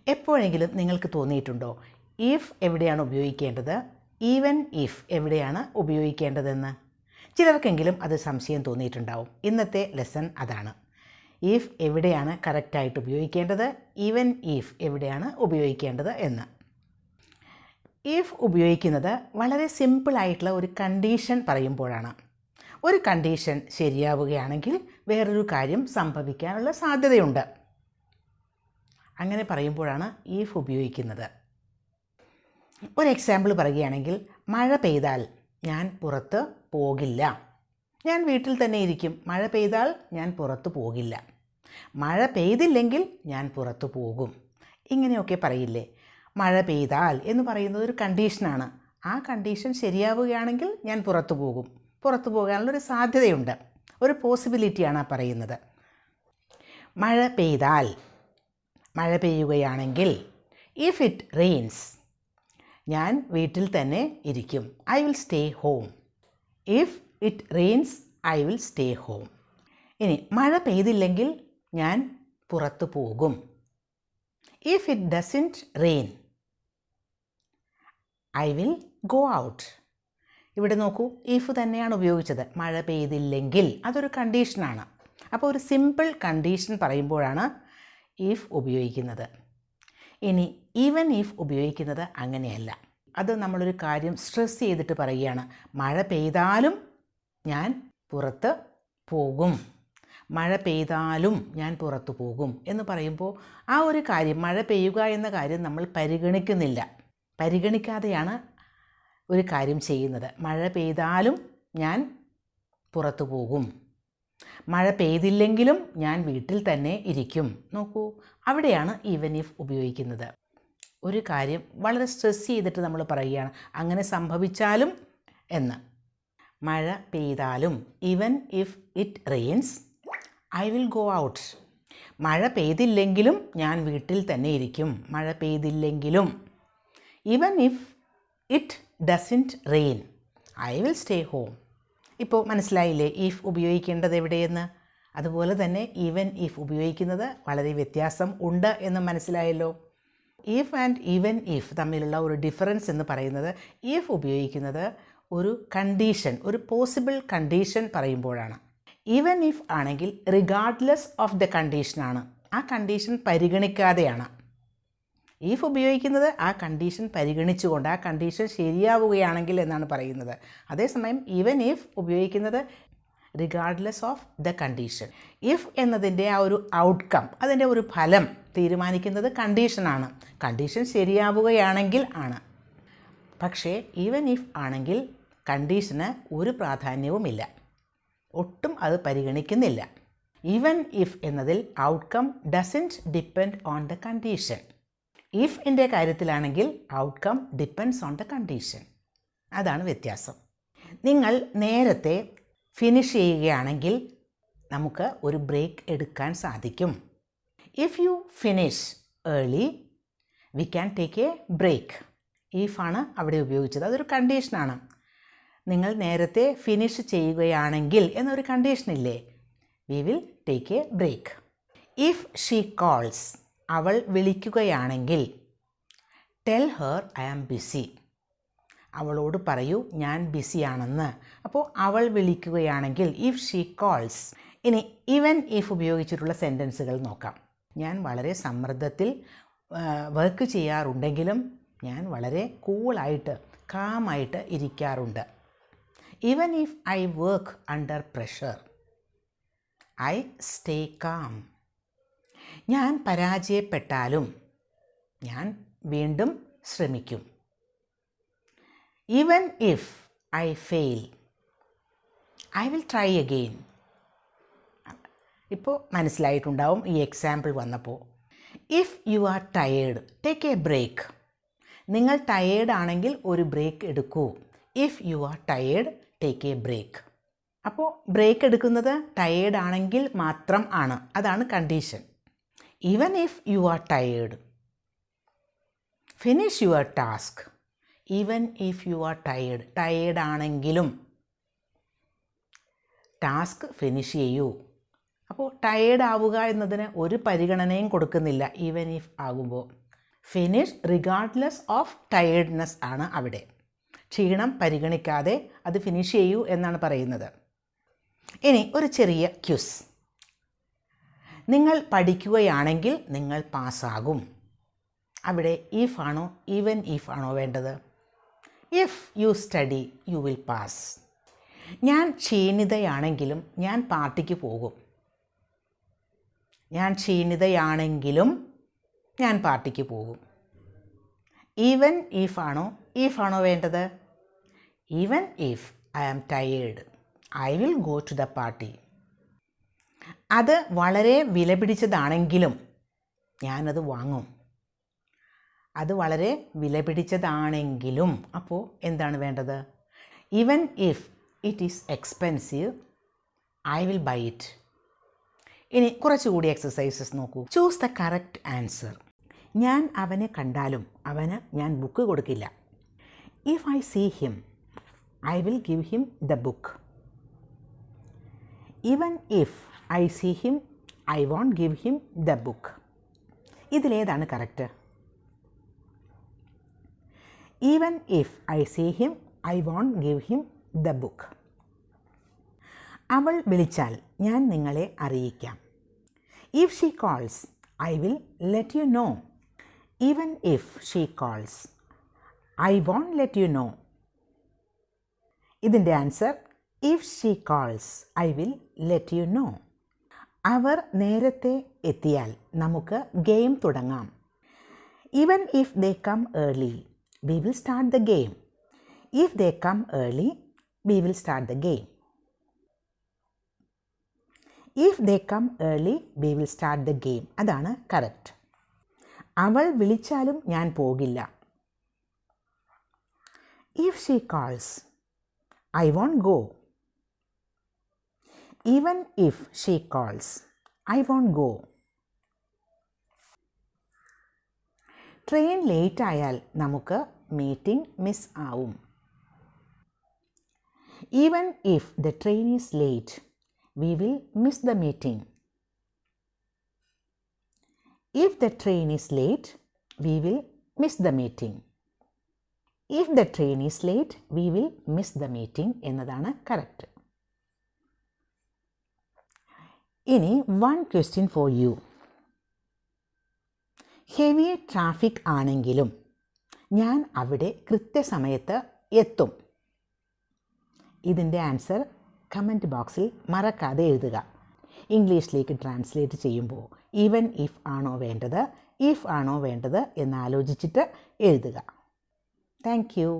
എപ്പോഴെങ്കിലും നിങ്ങൾക്ക് തോന്നിയിട്ടുണ്ടോ ഇഫ് എവിടെയാണ് ഉപയോഗിക്കേണ്ടത്, ഈവൻ ഇഫ് എവിടെയാണ് ഉപയോഗിക്കേണ്ടതെന്ന്? ചിലർക്കെങ്കിലും അത് സംശയം തോന്നിയിട്ടുണ്ടാവും. ഇന്നത്തെ ലെസൺ അതാണ്. ഇഫ് എവിടെയാണ് കറക്റ്റായിട്ട് ഉപയോഗിക്കേണ്ടത്, ഈവൻ ഇഫ് എവിടെയാണ് ഉപയോഗിക്കേണ്ടത് എന്ന്. ഇഫ് ഉപയോഗിക്കുന്നത് വളരെ സിമ്പിളായിട്ടുള്ള ഒരു കണ്ടീഷൻ പറയുമ്പോഴാണ്. ഒരു കണ്ടീഷൻ ശരിയാവുകയാണെങ്കിൽ വേറൊരു കാര്യം സംഭവിക്കാനുള്ള സാധ്യതയുണ്ട്. അങ്ങനെ പറയുമ്പോഴാണ് ഇഫ് ഉപയോഗിക്കുന്നത്. ഒരു എക്സാമ്പിൾ പറയുകയാണെങ്കിൽ, മഴ പെയ്താൽ ഞാൻ പുറത്ത് പോകില്ല. ഞാൻ വീട്ടിൽ തന്നെ ഇരിക്കും. മഴ പെയ്താൽ ഞാൻ പുറത്ത് പോകില്ല. മഴ പെയ്തില്ലെങ്കിൽ ഞാൻ പുറത്ത് പോകും. ഇങ്ങനെയൊക്കെ പറയില്ലേ? മഴ പെയ്താൽ എന്ന് പറയുന്നത് ഒരു കണ്ടീഷനാണ്. ആ കണ്ടീഷൻ ശരിയാവുകയാണെങ്കിൽ ഞാൻ പുറത്ത് പോകും. പുറത്തു പോകാനുള്ളൊരു സാധ്യതയുണ്ട്, ഒരു പോസിബിലിറ്റിയാണ് ആ പറയുന്നത്. മഴ പെയ്താൽ, മഴ പെയ്യുകയാണെങ്കിൽ, ഇഫ് ഇറ്റ് റെയിൻസ്, ഞാൻ വീട്ടിൽ തന്നെ ഇരിക്കും. I will stay home. If it rains I will stay home. ഇനി മഴ പെയ്തില്ലെങ്കിൽ ഞാൻ പുറത്തു പോകും. If it doesn't rain I will go out. ഇവിടെ നോക്കൂ, ഇഫ് തന്നെയാണ് ഉപയോഗിച്ചത്. മഴ പെയ്തില്ലെങ്കിൽ അതൊരു കണ്ടീഷനാണ്. അപ്പോൾ ഒരു സിമ്പിൾ കണ്ടീഷൻ പറയുമ്പോഴാണ് ഇഫ് ഉപയോഗിക്കുന്നത്. ഇനി ഈവൻ ഇഫ് ഉപയോഗിക്കുന്നത് അങ്ങനെയല്ല. അത് നമ്മളൊരു കാര്യം സ്ട്രെസ് ചെയ്തിട്ട് പറയുകയാണ്. മഴ പെയ്താലും ഞാൻ പുറത്ത് പോകും. മഴ പെയ്താലും ഞാൻ പുറത്തു പോകും എന്ന് പറയുമ്പോൾ ആ ഒരു കാര്യം, മഴ പെയ്യുക എന്ന കാര്യം നമ്മൾ പരിഗണിക്കുന്നില്ല. പരിഗണിക്കാതെയാണ് ഒരു കാര്യം ചെയ്യുന്നത്. മഴ പെയ്താലും ഞാൻ പുറത്തു പോകും. മഴ പെയ്തില്ലെങ്കിലും ഞാൻ വീട്ടിൽ തന്നെ ഇരിക്കും. നോക്കൂ, അവിടെയാണ് ഈവൻ ഇഫ് ഉപയോഗിക്കുന്നത്. ഒരു കാര്യം വളരെ സ്ട്രെസ് ചെയ്തിട്ട് നമ്മൾ പറയുകയാണ്, അങ്ങനെ സംഭവിച്ചാലും എന്ന്. മഴ പെയ്താലും, even if it rains I will go out. മഴ പെയ്തില്ലെങ്കിലും ഞാൻ വീട്ടിൽ തന്നെ ഇരിക്കും. മഴ പെയ്തില്ലെങ്കിലും, even if it doesn't rain I will stay home. ഇപ്പോൾ മനസ്സിലായില്ലേ ഇഫ് ഉപയോഗിക്കേണ്ടത് എവിടെയെന്ന്? അതുപോലെ തന്നെ ഈവൻ ഇഫ് ഉപയോഗിക്കുന്നത് വളരെ വ്യത്യാസം ഉണ്ട് എന്ന് മനസ്സിലായല്ലോ. ഇഫ് ആൻഡ് ഈവൻ ഇഫ് തമ്മിലുള്ള ഒരു ഡിഫറൻസ് എന്ന് പറയുന്നത്, ഇഫ് ഉപയോഗിക്കുന്നത് ഒരു കണ്ടീഷൻ, ഒരു പോസിബിൾ കണ്ടീഷൻ പറയുമ്പോഴാണ്. ഈവൻ ഇഫ് ആണെങ്കിൽ റിഗാർഡ്ലെസ് ഓഫ് ദ കണ്ടീഷനാണ്. ആ കണ്ടീഷൻ പരിഗണിക്കാതെയാണ്. ഇഫ് ഉപയോഗിക്കുന്നത് ആ കണ്ടീഷൻ പരിഗണിച്ചുകൊണ്ട്, ആ കണ്ടീഷൻ ശരിയാവുകയാണെങ്കിൽ എന്നാണ് പറയുന്നത്. അതേസമയം ഈവൻ ഇഫ് ഉപയോഗിക്കുന്നത് regardless of the condition. If എന്നതിൻ്റെ ആ ഒരു ഔട്ട്കം, അതിൻ്റെ ഒരു ഫലം തീരുമാനിക്കുന്നത് കണ്ടീഷനാണ്. കണ്ടീഷൻ ശരിയാവുകയാണെങ്കിൽ ആണ്. പക്ഷേ ഈവൻ ഇഫ് ആണെങ്കിൽ കണ്ടീഷന് ഒരു പ്രാധാന്യവുമില്ല, ഒട്ടും അത് പരിഗണിക്കുന്നില്ല. ഈവൻ ഇഫ് എന്നതിൽ outcome doesn't depend on the condition. ഇഫിൻ്റെ കാര്യത്തിലാണെങ്കിൽ outcome depends on the condition. അതാണ് വ്യത്യാസം. നിങ്ങൾ നേരത്തെ ഫിനിഷ് ചെയ്യുകയാണെങ്കിൽ നമുക്ക് ഒരു ബ്രേക്ക് എടുക്കാൻ സാധിക്കും. If you finish early we can take a break. ഇഫാണ് അവിടെ ഉപയോഗിച്ചത്, അതൊരു കണ്ടീഷനാണ്. നിങ്ങൾ നേരത്തെ ഫിനിഷ് ചെയ്യുകയാണെങ്കിൽ എന്നൊരു കണ്ടീഷനില്ലേ, we will take a break. If she calls, അവൾ വിളിക്കുകയാണെങ്കിൽ, tell her I am busy. അവളോട് പറയൂ ഞാൻ ബിസിയാണെന്ന്. അപ്പോൾ അവൾ വിളിക്കുകയാണെങ്കിൽ ഇഫ് ഷീ കോൾസ്. ഇനി ഈവൻ ഇഫ് ഉപയോഗിച്ചിട്ടുള്ള സെൻറ്റൻസുകൾ നോക്കാം. ഞാൻ വളരെ സമ്മർദ്ദത്തിൽ വർക്ക് ചെയ്യാറുണ്ടെങ്കിലും ഞാൻ വളരെ കൂളായിട്ട്, കാമായിട്ട് ഇരിക്കാറുണ്ട്. Even if I work under pressure I stay calm. ഞാൻ പരാജയപ്പെട്ടാലും ഞാൻ വീണ്ടും ശ്രമിക്കും. Even if I fail I will try again. ഇപ്പോൾ മനസ്സിലായിട്ടുണ്ടാവും ഈ എക്സാമ്പിൾ വന്നപ്പോൾ. If you are tired take a break. നിങ്ങൾ ടയേർഡ് ആണെങ്കിൽ ഒരു ബ്രേക്ക് എടുക്കൂ. If you are tired take a break. അപ്പോൾ ബ്രേക്ക് എടുക്കുന്നത് ടയേർഡ് ആണെങ്കിൽ മാത്രം ആണ്, അതാണ് condition. Even if you are tired finish your task. Even if you are tired, tired ആണെങ്കിലും ടാസ്ക് ഫിനിഷ് ചെയ്യൂ. അപ്പോൾ ടയേർഡ് ആവുക എന്നതിന് ഒരു പരിഗണനയും കൊടുക്കുന്നില്ല ഈവൻ ഇഫ് ആകുമ്പോൾ. ഫിനിഷ് റിഗാർഡ്ലെസ് ഓഫ് ടയേർഡ്നെസ് ആണ് അവിടെ. ക്ഷീണം പരിഗണിക്കാതെ അത് ഫിനിഷ് ചെയ്യൂ എന്നാണ് പറയുന്നത്. ഇനി ഒരു ചെറിയ ക്യൂസ്. നിങ്ങൾ പഠിക്കുകയാണെങ്കിൽ നിങ്ങൾ പാസ്സാകും. അവിടെ ഇഫ് ആണോ ഈവൻ ഇഫ് ആണോ വേണ്ടത്? If you study you will pass. ഞാൻ ക്ഷീണിതയാണെങ്കിലും ഞാൻ പാർട്ടിക്ക് പോകും. ഞാൻ ക്ഷീണിതയാണെങ്കിലും ഞാൻ പാർട്ടിക്ക് പോകും. ഈവൻ ഇഫ് ആണോ വേണ്ടത്? Even if I am tired I will go to the party. അത് വളരെ വിലപിടിച്ചതാണെങ്കിലും ഞാനത് വാങ്ങും. അത് വളരെ വിലപിടിച്ചതാണെങ്കിലും, അപ്പോൾ എന്താണ് വേണ്ടത്? Even if it is expensive I will buy it. ഇനി കുറച്ചുകൂടി എക്സസൈസസ് നോക്കൂ. Choose the correct answer. ഞാൻ അവനെ കണ്ടാലും അവന് ഞാൻ ബുക്ക് കൊടുക്കില്ല. If I see him I will give him the book. Even if I see him I won't give him the book. ഇതിലേതാണ് correct? Even if I see him I won't give him the book. അവൾ വിളിച്ചാൽ ഞാൻ നിങ്ങളെ അറിയിക്കാം. If she calls I will let you know. Even if she calls I won't let you know. ഇതിൻ്റെ answer if she calls I will let you know. അവർ നേരത്തെ എത്തിയാൽ നമുക്ക് ഗെയിം തുടങ്ങാം. Even if they come early we will start the game. If they come early, we will start the game. If they come early, we will start the game. അതാണ് correct. അവൾ വിളിച്ചാലും ഞാൻ പോകില്ല. If she calls, I won't go. Even if she calls, I won't go. Train late ആയാൽ നമുക്ക് meeting miss ആവും. Even if the train is late we will miss the meeting. If the train is late we will miss the meeting. If the train is late we will miss the meeting എന്നതാണ് correct. ഇനി one question for you. Heavy traffic ആണെങ്കിലും ഞാൻ അവിടെ കൃത്യസമയത്ത് എത്തും. ഇതിൻ്റെ answer comment ബോക്സിൽ മറക്കാതെ എഴുതുക. ഇംഗ്ലീഷിലേക്ക് ട്രാൻസ്ലേറ്റ് ചെയ്യുമ്പോൾ ഈവൻ ഇഫ് ആണോ വേണ്ടത്, ഇഫ് ആണോ വേണ്ടത് എന്നാലോചിച്ചിട്ട് എഴുതുക. Thank you.